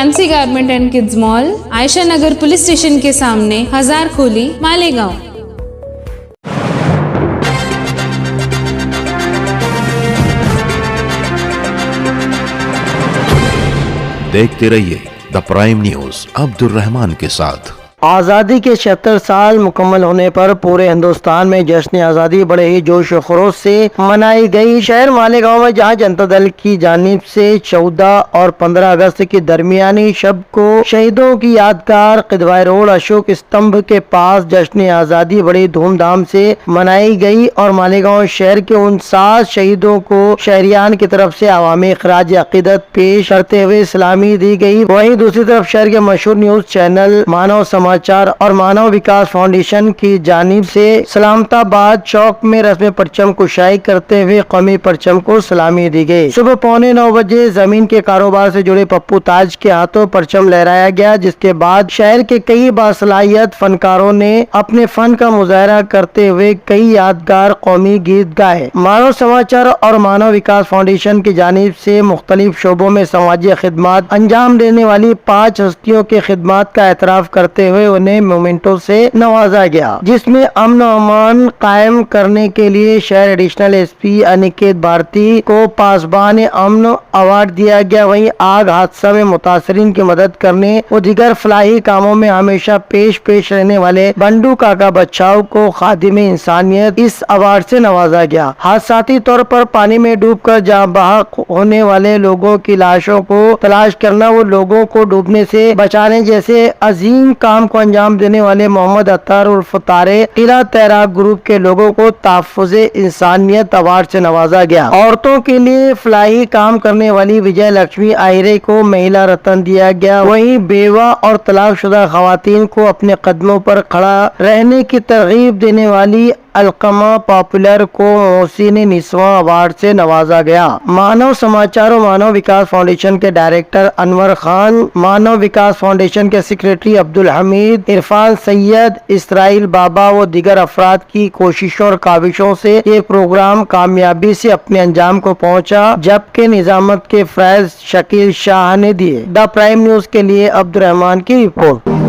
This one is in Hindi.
Fancy garment and kids mall, Ayesha Nagar police station के सामने, हजार खोली, मालेगांव। देखते रहिए the prime news Abdul Rahman के साथ। आज़ादी के 76 साल मुकम्मल होने पर पूरे हिंदुस्तान में जश्न आज़ादी बड़े ही जोश व खरोश से मनाई गई। शहर मालेगांव में जहां जनता दल की जानिब से 14 और 15 अगस्त की दरमियानी शब को शहीदों की यादगार किदवाई रोड अशोक स्तंभ के पास जश्न आज़ादी बड़ी धूमधाम से मनाई गई और मालेगांव शहर के उन 7 शहीदों को शहरियान की तरफ से अवामी खराज अकीदत पेश करते हुए सलामी दी गई। वहीं दूसरी तरफ शहर के मशहूर न्यूज चैनल मानव समाचार और मानव विकास फाउंडेशन की जानिब से सलामताबाद चौक में रस्म परचम कुशाई करते हुए कौमी परचम को सलामी दी गई। सुबह 8:45 बजे जमीन के कारोबार से जुड़े पप्पू ताज के हाथों परचम लहराया गया, जिसके बाद शहर के कई बासलाहियत फनकारों ने अपने फन का मुजाहरा करते हुए कई यादगार कौमी गीत गाए। मानव समाचार और मानव विकास फाउंडेशन की जानिब से मुख्तलिफ शोबों में समाजी खिदमत अंजाम देने वाली 5 हस्तियों के खिदमत का एतराफ करते हुए उन्हें मोमेंटो से नवाजा गया, जिसमें अमन अमान कायम करने के लिए शहर एडिशनल एसपी अनिकेत भारती को पासबान अमन अवार्ड दिया गया। वहीं आग हादसा में मुतासरीन की मदद करने और दीगर फलाही कामों में हमेशा पेश रहने वाले बंडू काका बच्चाओं को खादिमे इंसानियत इस अवार्ड से नवाजा गया। हादसाती तौर पर पानी में डूबकर जान बहक होने वाले लोगों की लाशों को तलाश करना, वो लोगों को डूबने से बचाने जैसे अजीम काम को अंजाम देने वाले मोहम्मद अत्तार उर्फ तारे किला तैराक ग्रुप के लोगों को तहफ़्फ़ुज़े इंसानियत अवार्ड से नवाजा गया। औरतों के लिए फलाही काम करने वाली विजय लक्ष्मी आहिरे को महिला रत्न दिया गया। वहीं बेवा और तलाकशुदा खवातीन को अपने कदमों पर खड़ा रहने की तरगीब देने वाली अलकमा पॉपुलर को मोहसिन निस्वा अवार्ड से नवाजा गया। मानव समाचार और मानव विकास फाउंडेशन के डायरेक्टर अनवर खान, मानव विकास फाउंडेशन के सेक्रेटरी अब्दुल हमीद, इरफान सैयद, इसराइल बाबा व दीगर अफराद की कोशिशों और काविशों से ये प्रोग्राम कामयाबी से अपने अंजाम को पहुंचा, जबकि निजामत के फैज शकील शाह ने दिए। द प्राइम न्यूज के लिए अब्दुल रहमान की रिपोर्ट।